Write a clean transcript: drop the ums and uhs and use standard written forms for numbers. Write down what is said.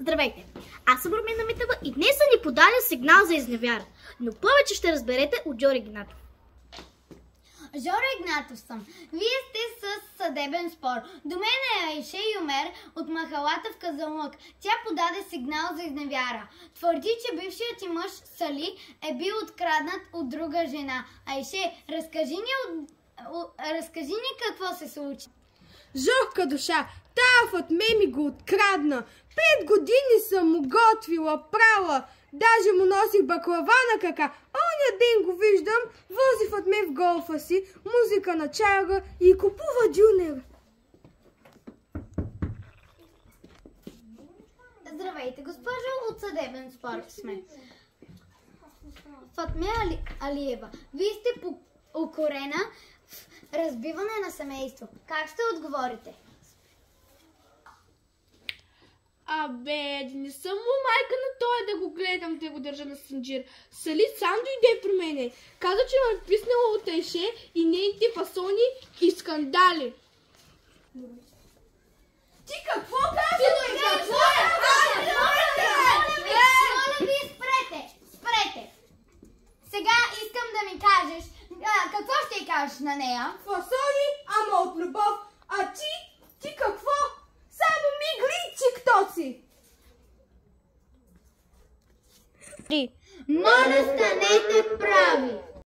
Здравейте! Аз съм Румяна Митева и днес са ни подали сигнал за изневяра. Но повече ще разберете от Жора Игнатов. Жора Игнатов съм. Вие сте с съдебен спор. До мен е Айше Юмер от махалата в Казанлък. Тя подаде сигнал за изневяра. Твърди, че бившият ти мъж Сали е бил откраднат от друга жена. Айше, разкажи ни какво се случи. Жорка душа, тая Фатме ми го открадна. 5 години съм му готвила, прала. Даже му носих баклава на крака. Оня ден го виждам, вози Фатме в голфа си, музика на чайга и купува дюнер. Здравейте, госпожо, от съдебен спор сме. Фатме Алиева, вие сте укорена в разбиване на семейство. Как ще отговорите? Абе, не съм му майка на той да го гледам, да го държа на синджир. Сали сам дойде при мене. Каза, че ме е писнала от Айше и нейните фасони и скандали. Ти какво каза? Моля ви, спрете! Сега искам да ми кажеш, какво ще й кажеш на нея? Фасони, ама от любов. А ти какво? Само мигри, чиктоци! Моля, станете прави!